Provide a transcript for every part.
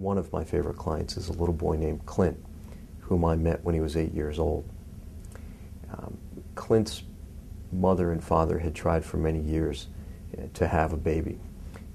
One of my favorite clients is a little boy named Clint, whom I met when he was 8 years old. Clint's mother and father had tried for many years to have a baby,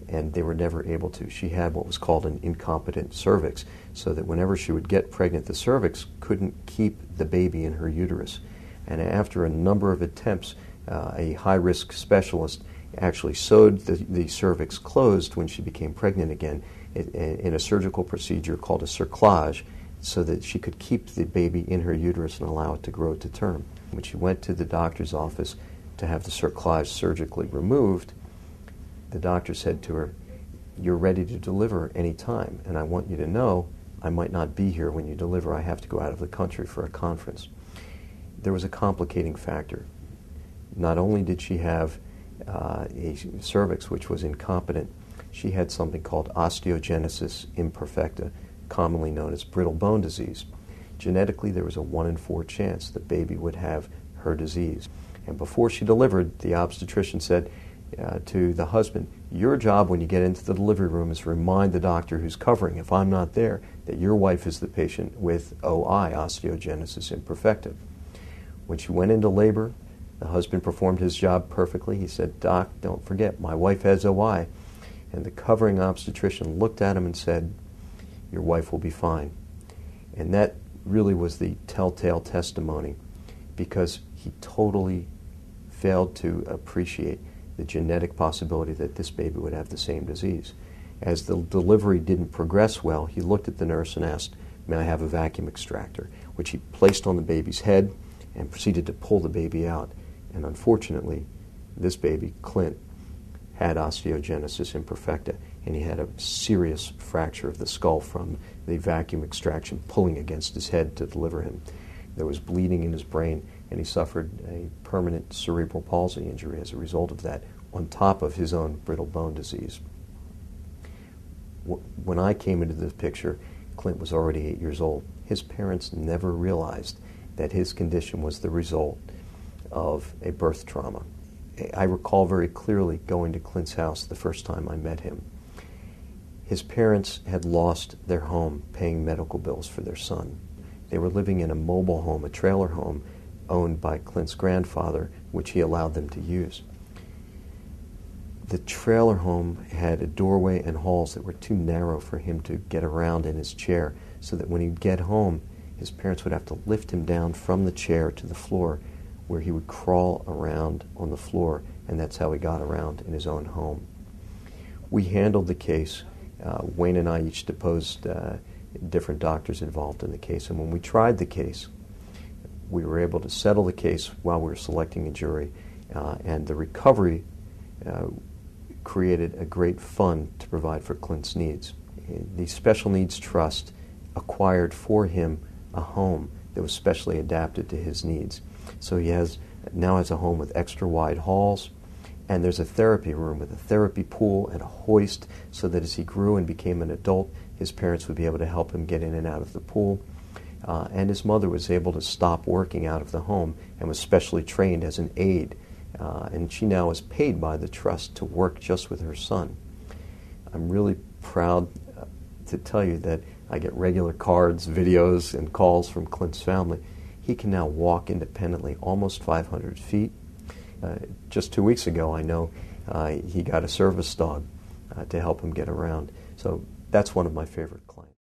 and they were never able to. She had what was called an incompetent cervix, so that whenever she would get pregnant, the cervix couldn't keep the baby in her uterus. And after a number of attempts, a high-risk specialist actually sewed the cervix closed when she became pregnant again in a surgical procedure called a cerclage, so that she could keep the baby in her uterus and allow it to grow to term. When she went to the doctor's office to have the cerclage surgically removed, the doctor said to her, "You're ready to deliver any time, and I want you to know I might not be here when you deliver. I have to go out of the country for a conference." There was a complicating factor. Not only did she have a cervix which was incompetent, she had something called osteogenesis imperfecta, commonly known as brittle bone disease. Genetically, there was a 1 in 4 chance the baby would have her disease. And before she delivered, the obstetrician said to the husband, "Your job when you get into the delivery room is remind the doctor who's covering, if I'm not there, that your wife is the patient with OI, osteogenesis imperfecta." When she went into labor, the husband performed his job perfectly. He said, "Doc, don't forget, my wife has OI." And the covering obstetrician looked at him and said, "Your wife will be fine." And that really was the telltale testimony, because he totally failed to appreciate the genetic possibility that this baby would have the same disease. As the delivery didn't progress well, he looked at the nurse and asked, "May I have a vacuum extractor?" which he placed on the baby's head and proceeded to pull the baby out. And unfortunately, this baby, Clint, had osteogenesis imperfecta, and he had a serious fracture of the skull from the vacuum extraction pulling against his head to deliver him. There was bleeding in his brain, and he suffered a permanent cerebral palsy injury as a result of that, on top of his own brittle bone disease. When I came into the picture, Clint was already 8 years old. His parents never realized that his condition was the result of a birth trauma. I recall very clearly going to Clint's house the first time I met him. His parents had lost their home paying medical bills for their son. They were living in a mobile home, a trailer home, owned by Clint's grandfather, which he allowed them to use. The trailer home had a doorway and halls that were too narrow for him to get around in his chair, so that when he'd get home, his parents would have to lift him down from the chair to the floor, where he would crawl around on the floor, and that's how he got around in his own home. We handled the case. Wayne and I each deposed different doctors involved in the case, and when we tried the case, we were able to settle the case while we were selecting a jury, and the recovery created a great fund to provide for Clint's needs. The Special Needs Trust acquired for him a home that was specially adapted to his needs. So he now has a home with extra wide halls, and there's a therapy room with a therapy pool and a hoist, so that as he grew and became an adult, his parents would be able to help him get in and out of the pool. And his mother was able to stop working out of the home and was specially trained as an aide. And she now is paid by the trust to work just with her son. I'm really proud to tell you that I get regular cards, videos, and calls from Clint's family. He can now walk independently almost 500 feet. Just 2 weeks ago, I know he got a service dog to help him get around. So that's one of my favorite clients.